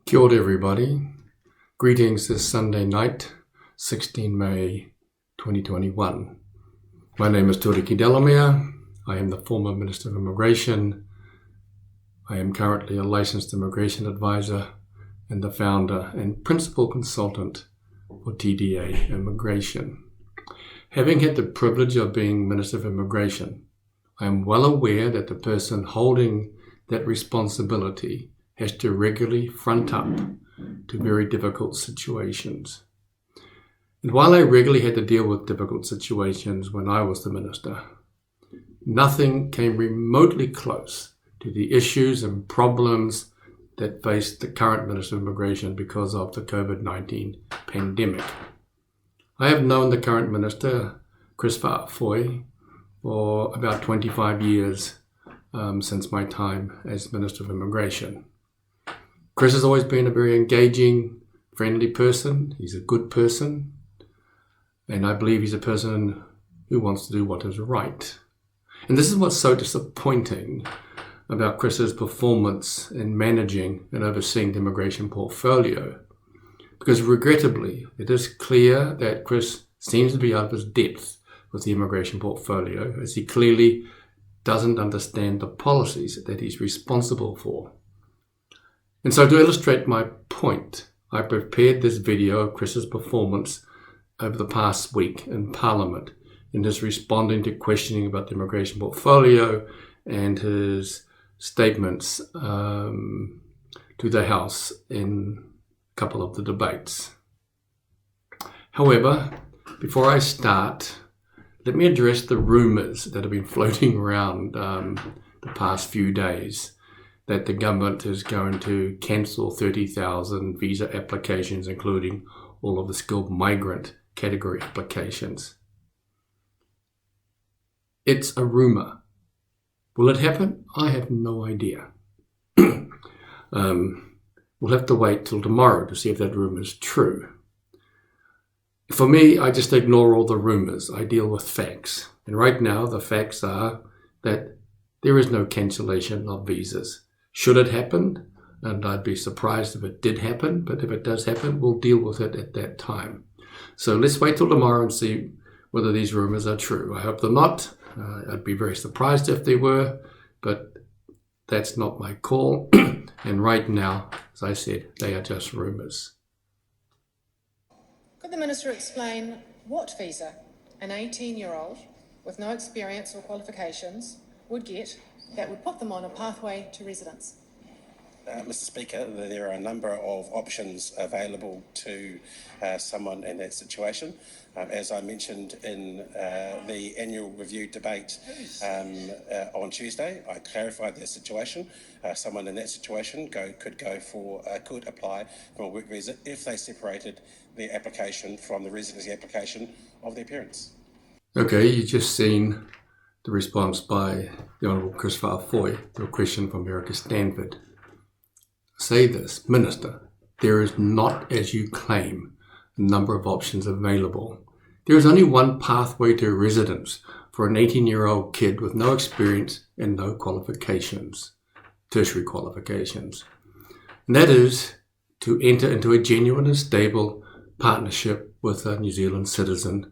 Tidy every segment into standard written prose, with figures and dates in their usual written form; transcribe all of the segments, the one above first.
Kia ora everybody. Greetings this Sunday night, 16 May 2021. My name is Tuariki Delamere. I am the former Minister of Immigration. I am currently a licensed immigration advisor and the founder and principal consultant for TDA Immigration. Having had the privilege of being Minister of Immigration, I am well aware that the person holding that responsibility has to regularly front up to very difficult situations. And while I regularly had to deal with difficult situations when I was the minister, nothing came remotely close to the issues and problems that faced the current Minister of Immigration because of the COVID-19 pandemic. I have known the current Minister, Kris Faafoi, for about 25 years since my time as Minister of Immigration. Kris has always been a very engaging, friendly person. He's a good person. And I believe he's a person who wants to do what is right. And this is what's so disappointing about Kris's performance in managing and overseeing the immigration portfolio. Because regrettably, it is clear that Kris seems to be out of his depth with the immigration portfolio, as he clearly doesn't understand the policies that he's responsible for. And so to illustrate my point, I prepared this video of Kris's performance over the past week in Parliament in his responding to questioning about the immigration portfolio and his statements to the House in a couple of the debates. However, before I start, let me address the rumours that have been floating around the past few days that the government is going to cancel 30,000 visa applications, including all of the skilled migrant category applications. It's a rumour. Will it happen? I have no idea. We'll have to wait till tomorrow to see if that rumour is true. For me, I just ignore all the rumours. I deal with facts. And right now, the facts are that there is no cancellation of visas. Should it happen, and I'd be surprised if it did happen, but if it does happen, we'll deal with it at that time. So let's wait till tomorrow and see whether these rumours are true. I hope they're not. I'd be very surprised if they were, but that's not my call. And right now, as I said, they are just rumours. Could the Minister explain what visa an 18-year-old with no experience or qualifications would get that would put them on a pathway to residence? Mr. Speaker, there are a number of options available to someone in that situation. As I mentioned in the annual review debate on Tuesday, I clarified that situation. Someone in that situation could apply for a work visa if they separated their application from the residency application of their parents. Okay, you just seen the response by the Honourable Kris Faafoi to a question from America Stanford. Say this, Minister, there is not, as you claim, a number of options available. There is only one pathway to residence for an 18-year-old kid with no experience and no qualifications, tertiary qualifications. And that is to enter into a genuine and stable partnership with a New Zealand citizen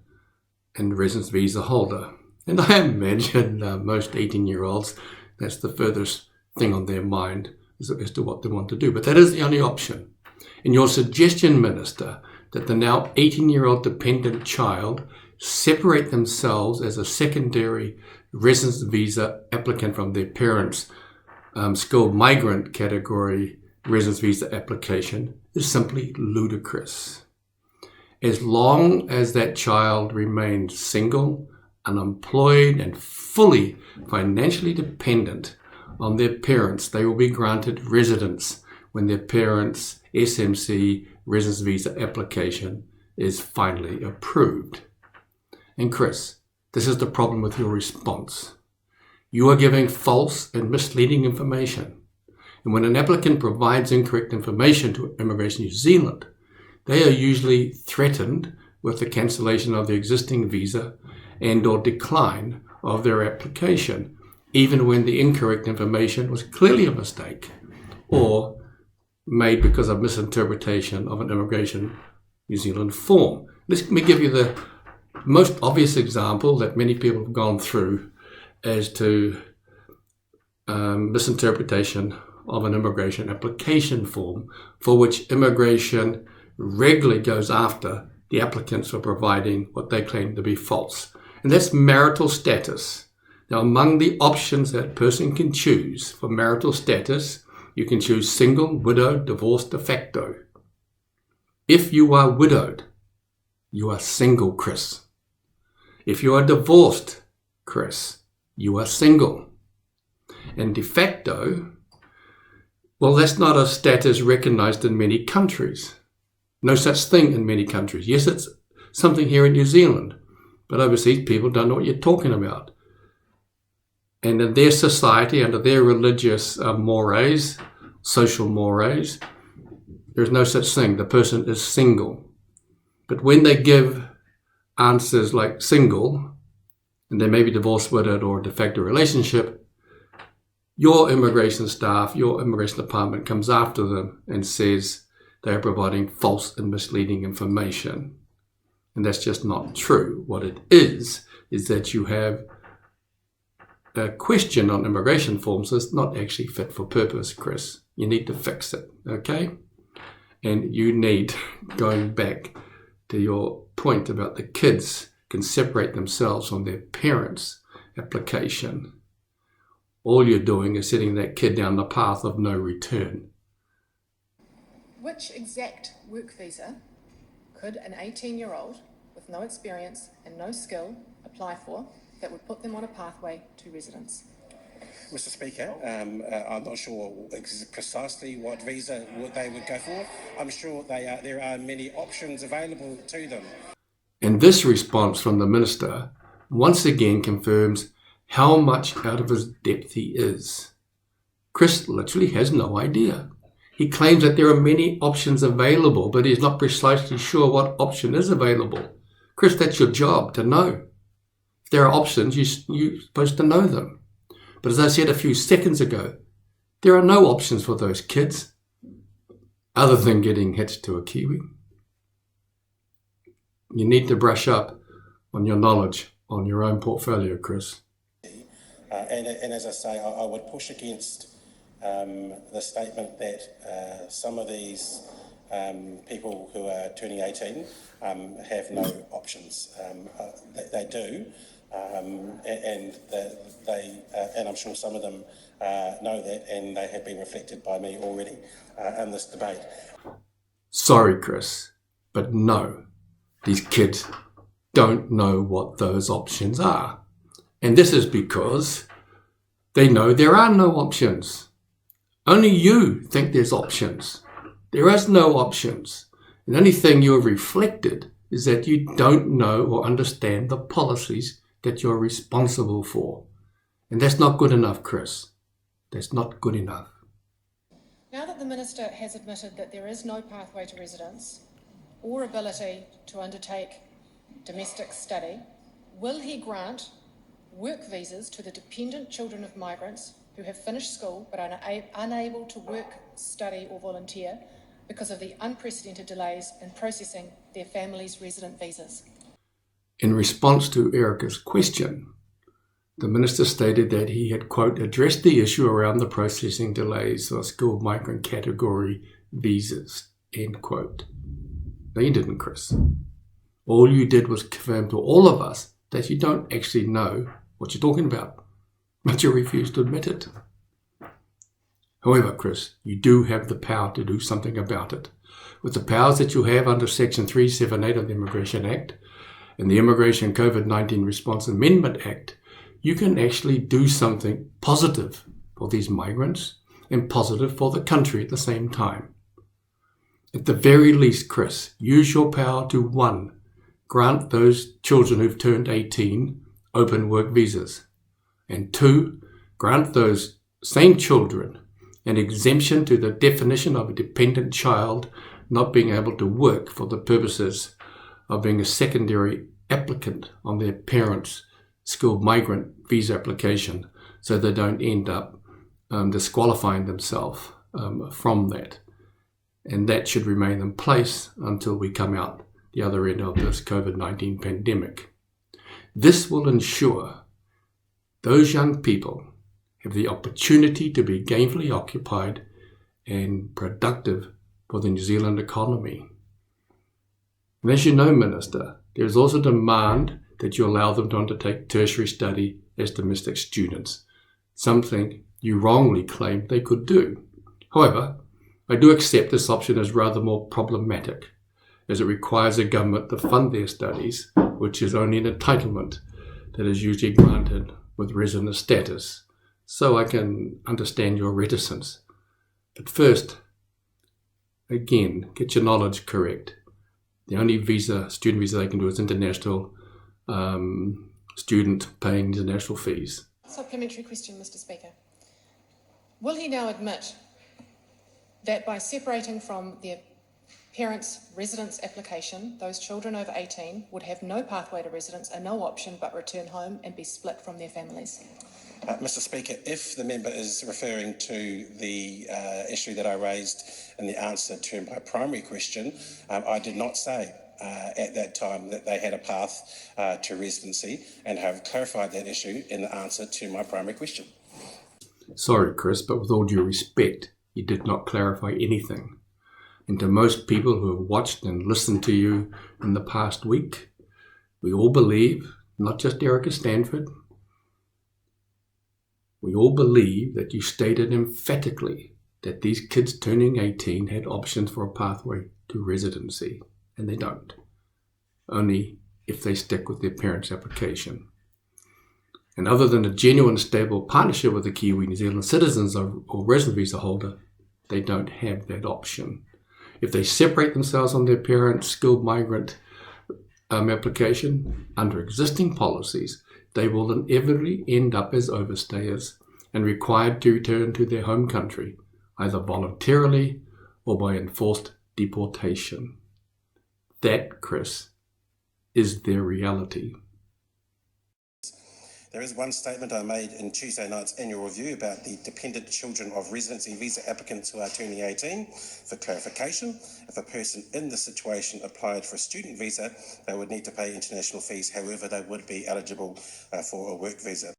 and residence visa holder. And I imagine most 18-year-olds, that's the furthest thing on their mind as to what they want to do. But that is the only option. And your suggestion, Minister, that the now 18-year-old dependent child separate themselves as a secondary residence visa applicant from their parents' skilled migrant category residence visa application is simply ludicrous. As long as that child remains single, unemployed and fully financially dependent on their parents, they will be granted residence when their parents' SMC residence visa application is finally approved. And Kris, this is the problem with your response. You are giving false and misleading information. And when an applicant provides incorrect information to Immigration New Zealand, they are usually threatened with the cancellation of the existing visa and or decline of their application, even when the incorrect information was clearly a mistake or made because of misinterpretation of an Immigration New Zealand form. Let me give you the most obvious example that many people have gone through as to misinterpretation of an immigration application form, for which immigration regularly goes after the applicants for providing what they claim to be false. And that's marital status. Now, among the options that a person can choose for marital status, you can choose single, widowed, divorced, de facto. If you are widowed, you are single, Kris. If you are divorced, Kris, you are single. And de facto, well, that's not a status recognized in many countries. No such thing in many countries. Yes, it's something here in New Zealand, but overseas people don't know what you're talking about. And in their society, under their religious mores, social mores, there's no such thing. The person is single. But when they give answers like single, and they may be divorced, widowed, or a de facto relationship, your immigration staff, your immigration department comes after them and says they are providing false and misleading information. And that's just not true. What it is that you have a question on immigration forms that's not actually fit for purpose, Kris. You need to fix it, okay? And you need, going back to your point about the kids can separate themselves from their parents' application. All you're doing is setting that kid down the path of no return. Which exact work visa could an 18-year-old with no experience and no skill apply for that would put them on a pathway to residence? Mr. Speaker, I'm not sure precisely what visa they would go for. I'm sure there are many options available to them. And this response from the Minister once again confirms how much out of his depth he is. Kris literally has no idea. He claims that there are many options available, but he's not precisely sure what option is available. Kris, that's your job to know. If there are options, you're supposed to know them. But as I said a few seconds ago, there are no options for those kids other than getting hitched to a Kiwi. You need to brush up on your knowledge on your own portfolio, Kris. And as I say, I would push against the statement that some of these people who are turning 18 have no options. They do, and I'm sure some of them know that, and they have been reflected by me already in this debate. Sorry, Kris, but no, these kids don't know what those options are. And this is because they know there are no options. Only you think there's options. There is no options. The only thing you have reflected is that you don't know or understand the policies that you're responsible for. And that's not good enough, Kris. That's not good enough. Now that the Minister has admitted that there is no pathway to residence or ability to undertake domestic study, will he grant work visas to the dependent children of migrants who have finished school but are unable to work, study or volunteer because of the unprecedented delays in processing their families' resident visas? In response to Erica's question, the Minister stated that he had, quote, addressed the issue around the processing delays for skilled migrant category visas, end quote. No, you didn't, Kris. All you did was confirm to all of us that you don't actually know what you're talking about, but you refuse to admit it. However, Kris, you do have the power to do something about it. With the powers that you have under Section 378 of the Immigration Act and the Immigration COVID-19 Response Amendment Act, you can actually do something positive for these migrants and positive for the country at the same time. At the very least, Kris, use your power to 1, grant those children who've turned 18 open work visas, and 2, grant those same children an exemption to the definition of a dependent child not being able to work for the purposes of being a secondary applicant on their parents' skilled migrant visa application, so they don't end up disqualifying themselves from that. and that should remain in place until we come out the other end of this COVID-19 pandemic. This will ensure those young people have the opportunity to be gainfully occupied and productive for the New Zealand economy. And as you know, Minister, there is also demand that you allow them to undertake tertiary study as domestic students, something you wrongly claimed they could do. However, I do accept this option as rather more problematic, as it requires a government to fund their studies, which is only an entitlement that is usually granted with resident status. So I can understand your reticence. But first, again, get your knowledge correct. The only student visa they can do is international student paying international fees. Supplementary question, Mr. Speaker. Will he now admit that by separating from their parents' residence application, those children over 18 would have no pathway to residence and no option but return home and be split from their families? Mr. Speaker, if the member is referring to the issue that I raised in the answer to my primary question, I did not say at that time that they had a path to residency, and have clarified that issue in the answer to my primary question. Sorry, Kris, but with all due respect, you did not clarify anything. And to most people who have watched and listened to you in the past week, we all believe, not just Eric at Stanford, we all believe that you stated emphatically that these kids turning 18 had options for a pathway to residency, and they don't. Only if they stick with their parents' application. And other than a genuine stable partnership with a Kiwi New Zealand citizens or resident visa holder, they don't have that option. If they separate themselves from their parents' skilled migrant application under existing policies, they will inevitably end up as overstayers and required to return to their home country, either voluntarily or by enforced deportation. That, Kris, is their reality. There is one statement I made in Tuesday night's annual review about the dependent children of residency visa applicants who are turning 18. For clarification, if a person in this situation applied for a student visa, they would need to pay international fees. However, they would be eligible for a work visa.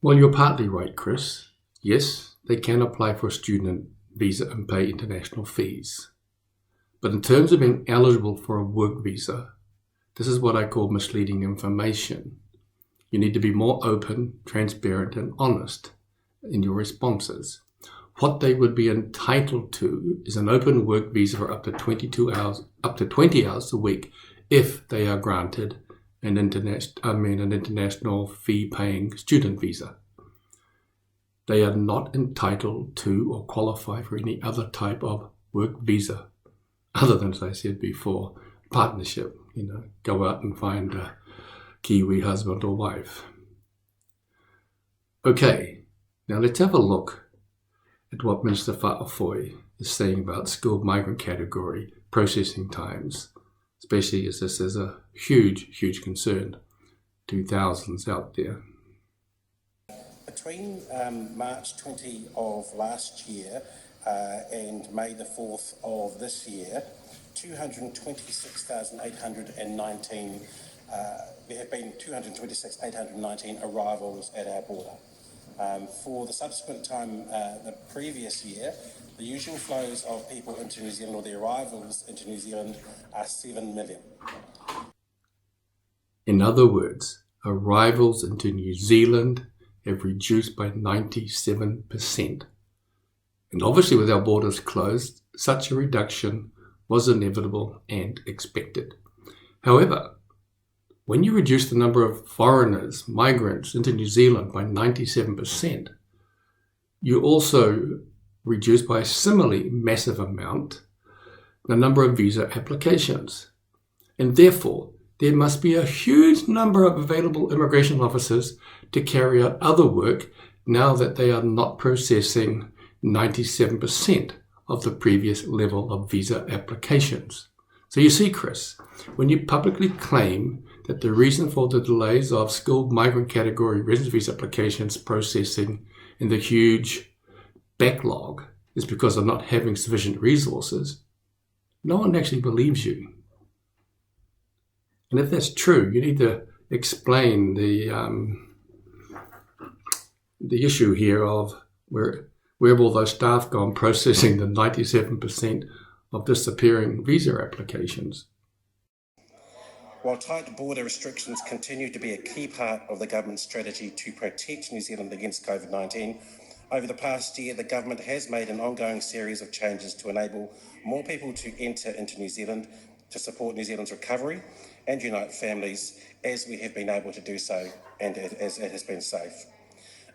Well, you're partly right, Kris. Yes, they can apply for a student visa and pay international fees. But in terms of being eligible for a work visa, this is what I call misleading information. You need to be more open, transparent, and honest in your responses. What they would be entitled to is an open work visa for up to 20 hours a week if they are granted an international fee-paying student visa. They are not entitled to or qualify for any other type of work visa, other than, as I said before, partnership. Go out and find a Kiwi husband or wife. Okay, now let's have a look at what Minister Faafoi is saying about skilled migrant category processing times, especially as this is a huge concern to thousands out there. Between March 20 of last year and May the 4th of this year, 226,819 there have been 226,819 arrivals at our border. For the subsequent time, the previous year, the usual flows of people into New Zealand, or the arrivals into New Zealand, are 7 million. In other words, arrivals into New Zealand have reduced by 97%. And obviously with our borders closed, such a reduction was inevitable and expected. However, when you reduce the number of foreigners, migrants into New Zealand by 97%, you also reduce by a similarly massive amount the number of visa applications. And therefore, there must be a huge number of available immigration officers to carry out other work now that they are not processing 97% of the previous level of visa applications. So you see, Kris, when you publicly claim that the reason for the delays of skilled migrant category residence visa applications processing and the huge backlog is because of not having sufficient resources, no one actually believes you. And if that's true, you need to explain the issue here of where have all those staff gone processing the 97% of disappearing visa applications. While tight border restrictions continue to be a key part of the government's strategy to protect New Zealand against COVID-19, over the past year, the government has made an ongoing series of changes to enable more people to enter into New Zealand, to support New Zealand's recovery and unite families, as we have been able to do so and as it has been safe.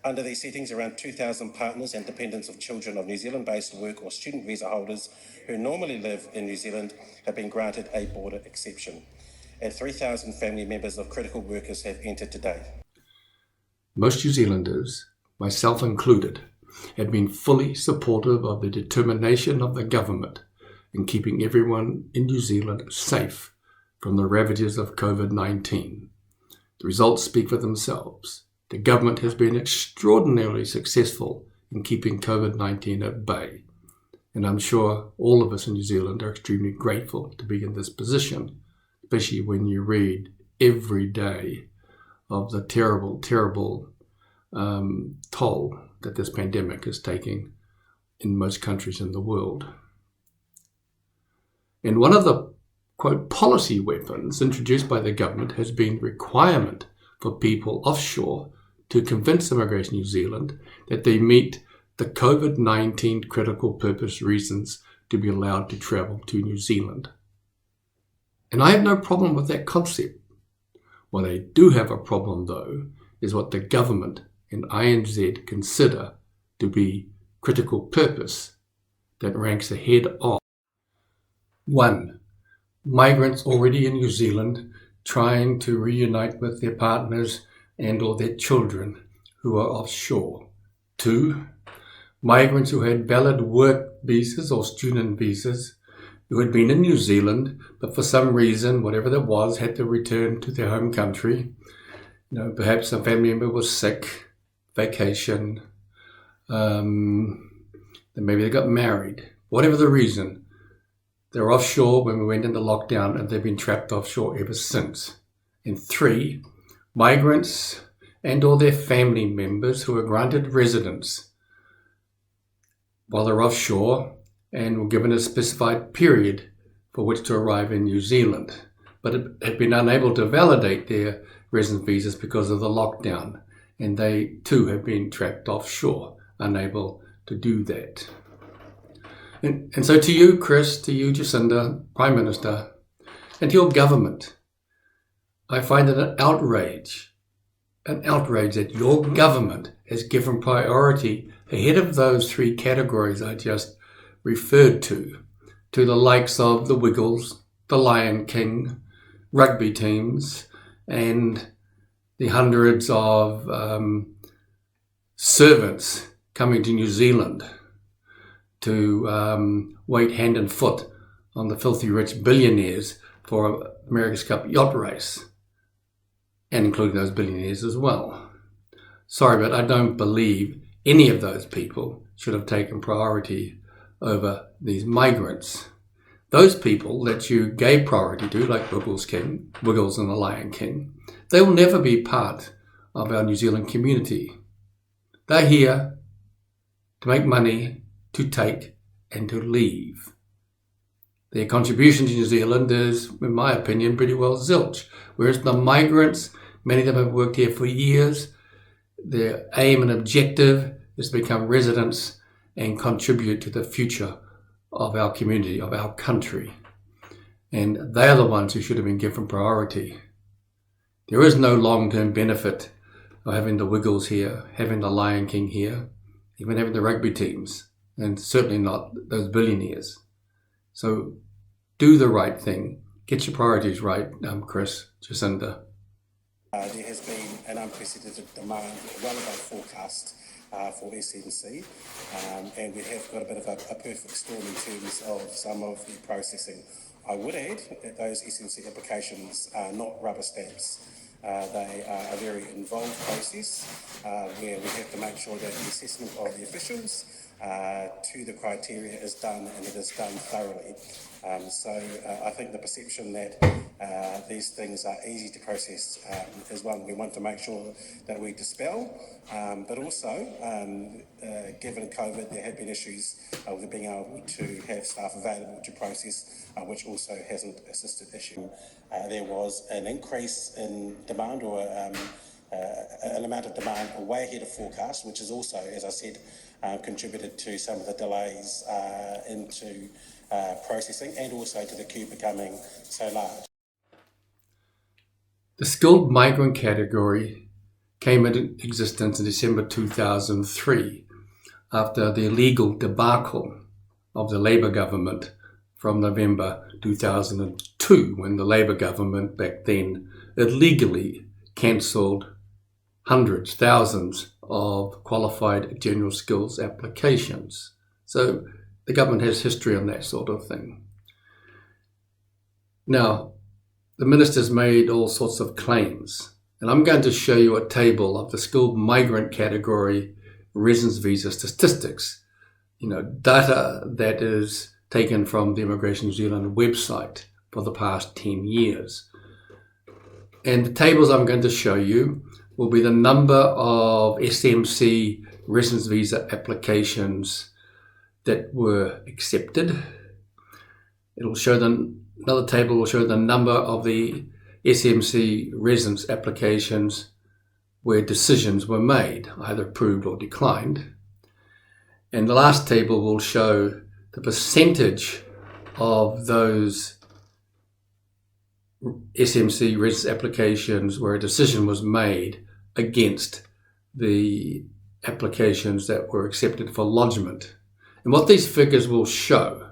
Under these settings, around 2,000 partners and dependents of children of New Zealand-based work or student visa holders who normally live in New Zealand have been granted a border exception, and 3,000 family members of critical workers have entered to date. Most New Zealanders, myself included, have been fully supportive of the determination of the government in keeping everyone in New Zealand safe from the ravages of COVID-19. The results speak for themselves. The government has been extraordinarily successful in keeping COVID-19 at bay. And I'm sure all of us in New Zealand are extremely grateful to be in this position, especially when you read every day of the terrible, terrible toll that this pandemic is taking in most countries in the world. And one of the, quote, policy weapons introduced by the government has been requirement for people offshore to convince Immigration New Zealand that they meet the COVID-19 critical purpose reasons to be allowed to travel to New Zealand. And I have no problem with that concept. What I do have a problem, though, is what the government and INZ consider to be critical purpose that ranks ahead of 1. Migrants already in New Zealand trying to reunite with their partners and or their children who are offshore. 2. Migrants who had valid work visas or student visas who had been in New Zealand but for some reason, whatever that was, had to return to their home country. Perhaps a family member was sick, vacation, then maybe they got married. Whatever the reason, they're offshore when we went into lockdown and they've been trapped offshore ever since. And 3, migrants and or their family members who are granted residence while they're offshore and were given a specified period for which to arrive in New Zealand, but had been unable to validate their residence visas because of the lockdown, and they too have been trapped offshore, unable to do that. And so to you, Kris, to you, Jacinda, Prime Minister, and to your government, I find it an outrage that your government has given priority ahead of those 3 categories I just referred to the likes of the Wiggles, the Lion King, rugby teams, and the hundreds of servants coming to New Zealand to wait hand and foot on the filthy rich billionaires for America's Cup yacht race, and including those billionaires as well. Sorry, but I don't believe any of those people should have taken priority over these migrants. Those people that you gave priority to, like Wiggles and the Lion King, they will never be part of our New Zealand community. They're here to make money, to take and to leave. Their contribution to New Zealand is, in my opinion, pretty well zilch. Whereas the migrants, many of them have worked here for years. Their aim and objective is to become residents and contribute to the future of our community, of our country. And they are the ones who should have been given priority. There is no long-term benefit of having the Wiggles here, having the Lion King here, even having the rugby teams, and certainly not those billionaires. So do the right thing. Get your priorities right, Kris, Jacinda. There has been an unprecedented demand, well above forecast, for SMC, and we have got a bit of a perfect storm in terms of some of the processing. I would add that those SMC applications are not rubber stamps. They are a very involved process where we have to make sure that the assessment of the officials to the criteria is done, and it is done thoroughly. I think the perception that these things are easy to process is one we want to make sure that we dispel. But also, given COVID, there have been issues with being able to have staff available to process, which also hasn't assisted issue. There was an increase in demand, or an amount of demand way ahead of forecast, which has also, as I said, contributed to some of the delays into processing, and also to the queue becoming so large. The skilled migrant category came into existence in December 2003 after the illegal debacle of the Labour government from November 2002, when the Labour government back then illegally cancelled hundreds, thousands of qualified general skills applications. So the government has history on that sort of thing. Now, the minister's made all sorts of claims, and I'm going to show you a table of the skilled migrant category residence visa statistics, data that is taken from the Immigration New Zealand website for the past 10 years. And the tables I'm going to show you will be the number of SMC residence visa applications that were accepted. Another table will show the number of the SMC residence applications where decisions were made, either approved or declined. And the last table will show the percentage of those SMC residence applications where a decision was made against the applications that were accepted for lodgement. And what these figures will show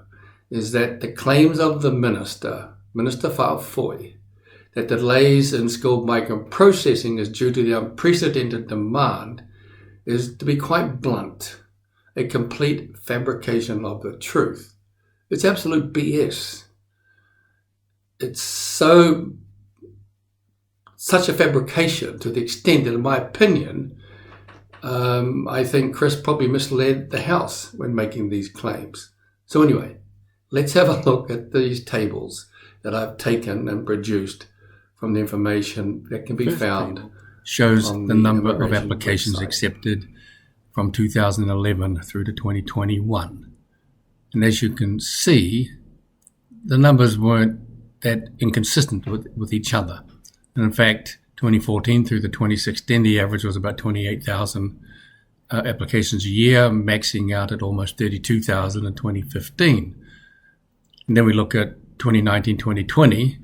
is that the claims of the Minister Faafoi, that delays in skilled migrant processing is due to the unprecedented demand, is, to be quite blunt, a complete fabrication of the truth. It's absolute BS. It's such a fabrication to the extent that, in my opinion, I think Kris probably misled the House when making these claims. So anyway, let's have a look at these tables that I've taken and produced from the information that can be found. Shows the number of applications website accepted from 2011 through to 2021. And as you can see, the numbers weren't that inconsistent with each other. And in fact, 2014 through to 2016, the average was about 28,000 applications a year, maxing out at almost 32,000 in 2015. And then we look at 2019-2020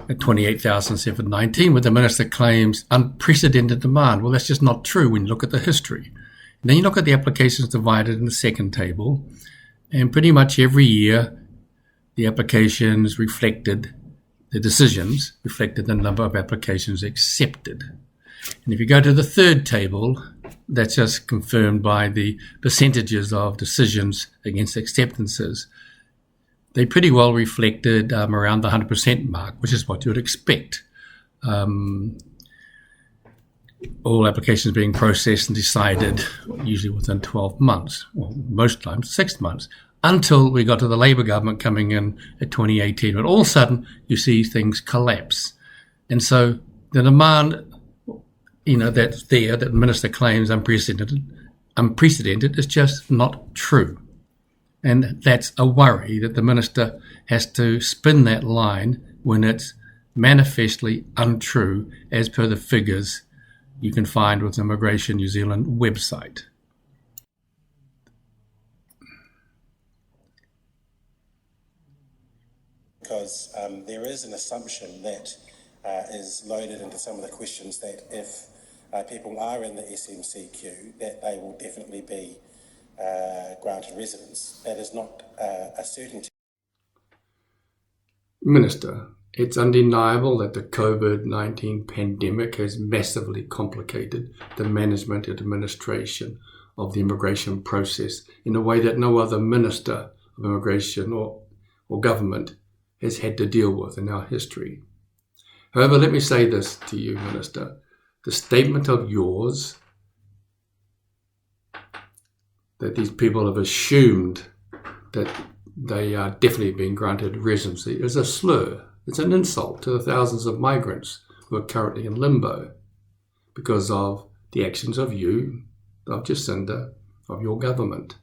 at 28,719, where the minister claims unprecedented demand. Well, that's just not true when you look at the history. And then you look at the applications divided in the second table, and pretty much every year the applications reflected, the decisions reflected the number of applications accepted. And if you go to the third table, that's just confirmed by the percentages of decisions against acceptances. They pretty well reflected around the 100% mark, which is what you would expect. All applications being processed and decided usually within 12 months, or most times 6 months, until we got to the Labour government coming in at 2018. But all of a sudden, you see things collapse. And so the demand, that's there, that the minister claims unprecedented is just not true. And that's a worry, that the minister has to spin that line when it's manifestly untrue, as per the figures you can find with the Immigration New Zealand website. Because there is an assumption that is loaded into some of the questions, that if people are in the SMC queue, that they will definitely be granted residence. That is not a certainty. Minister, it's undeniable that the COVID-19 pandemic has massively complicated the management and administration of the immigration process in a way that no other minister of immigration or government has had to deal with in our history. However, let me say this to you, Minister. The statement of yours that these people have assumed that they are definitely being granted residency is a slur. It's an insult to the thousands of migrants who are currently in limbo because of the actions of you, of Jacinda, of your government.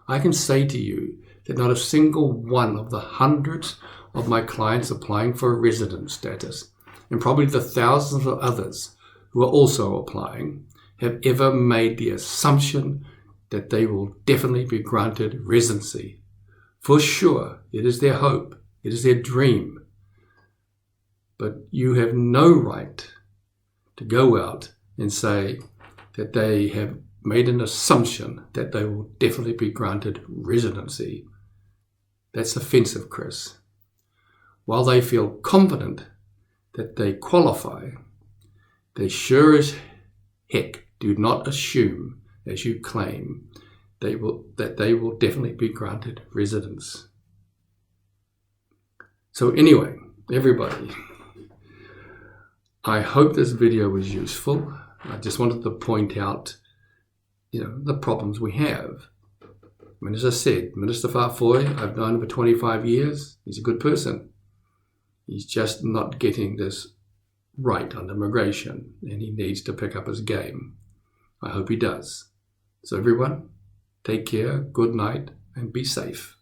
I can say to you that not a single one of the hundreds of my clients applying for resident status, and probably the thousands of others who are also applying, have ever made the assumption that they will definitely be granted residency. For sure, it is their hope, it is their dream. But you have no right to go out and say that they have made an assumption that they will definitely be granted residency. That's offensive, Kris. While they feel confident that they qualify, they sure as heck do not assume, as you claim, that they will definitely be granted residence. So anyway, everybody, I hope this video was useful. I just wanted to point out, the problems we have. I mean, as I said, Minister Faafoi, I've known him for 25 years. He's a good person. He's just not getting this right on immigration, and he needs to pick up his game. I hope he does. So everyone, take care, good night, and be safe.